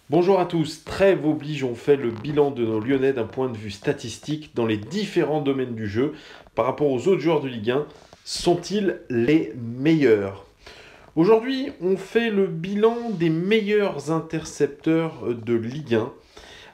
Bonjour à tous, trêve oblige, on fait le bilan de nos Lyonnais d'un point de vue statistique dans les différents domaines du jeu. Par rapport aux autres joueurs de Ligue 1, sont-ils les meilleurs? Aujourd'hui, on fait le bilan des meilleurs intercepteurs de Ligue 1.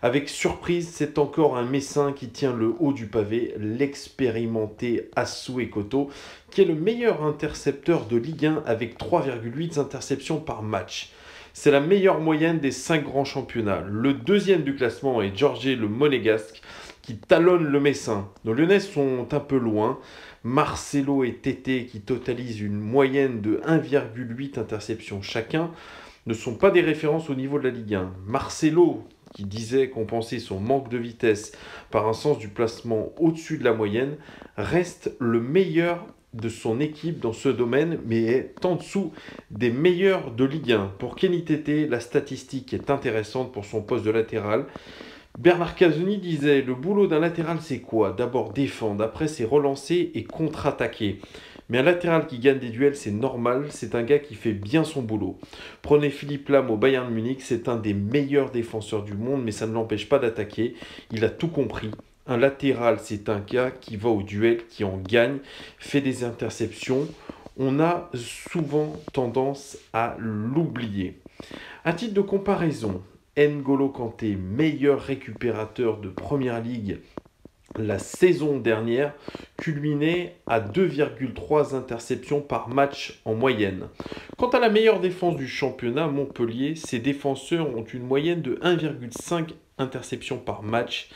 Avec surprise, c'est encore un Messin qui tient le haut du pavé, l'expérimenté Assou Ekoto, qui est le meilleur intercepteur de Ligue 1 avec 3,8 interceptions par match. C'est la meilleure moyenne des 5 grands championnats. Le deuxième du classement est Georges le Monégasque, qui talonne le Messin. Nos Lyonnais sont un peu loin. Marcelo et Tété, qui totalisent une moyenne de 1,8 interceptions chacun, ne sont pas des références au niveau de la Ligue 1. Marcelo, qui disait compenser son manque de vitesse par un sens du placement au-dessus de la moyenne, reste le meilleur de son équipe dans ce domaine, mais est en dessous des meilleurs de Ligue 1. Pour Kenny Tété, la statistique est intéressante pour son poste de latéral. Bernard Casoni disait: le boulot d'un latéral, c'est quoi? D'abord défendre, après c'est relancer et contre-attaquer. Mais un latéral qui gagne des duels, c'est normal, c'est un gars qui fait bien son boulot. Prenez Philippe Lahm au Bayern Munich, c'est un des meilleurs défenseurs du monde, mais ça ne l'empêche pas d'attaquer. Il a tout compris. Un latéral, c'est un gars qui va au duel, qui en gagne, fait des interceptions. On a souvent tendance à l'oublier. À titre de comparaison, N'Golo Kanté, meilleur récupérateur de Première Ligue la saison dernière, culminait à 2,3 interceptions par match en moyenne. Quant à la meilleure défense du championnat, Montpellier, ses défenseurs ont une moyenne de 1,5 interceptions par match.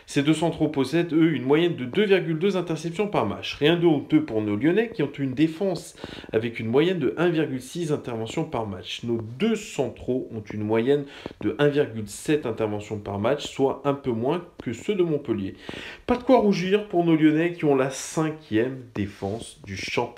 Ces deux centraux possèdent, eux, une moyenne de 2,2 interceptions par match. Rien de honteux pour nos Lyonnais qui ont une défense avec une moyenne de 1,6 interventions par match. Nos deux centraux ont une moyenne de 1,7 interventions par match, soit un peu moins que ceux de Montpellier. Pas de quoi rougir pour nos Lyonnais qui ont la 5e défense du championnat.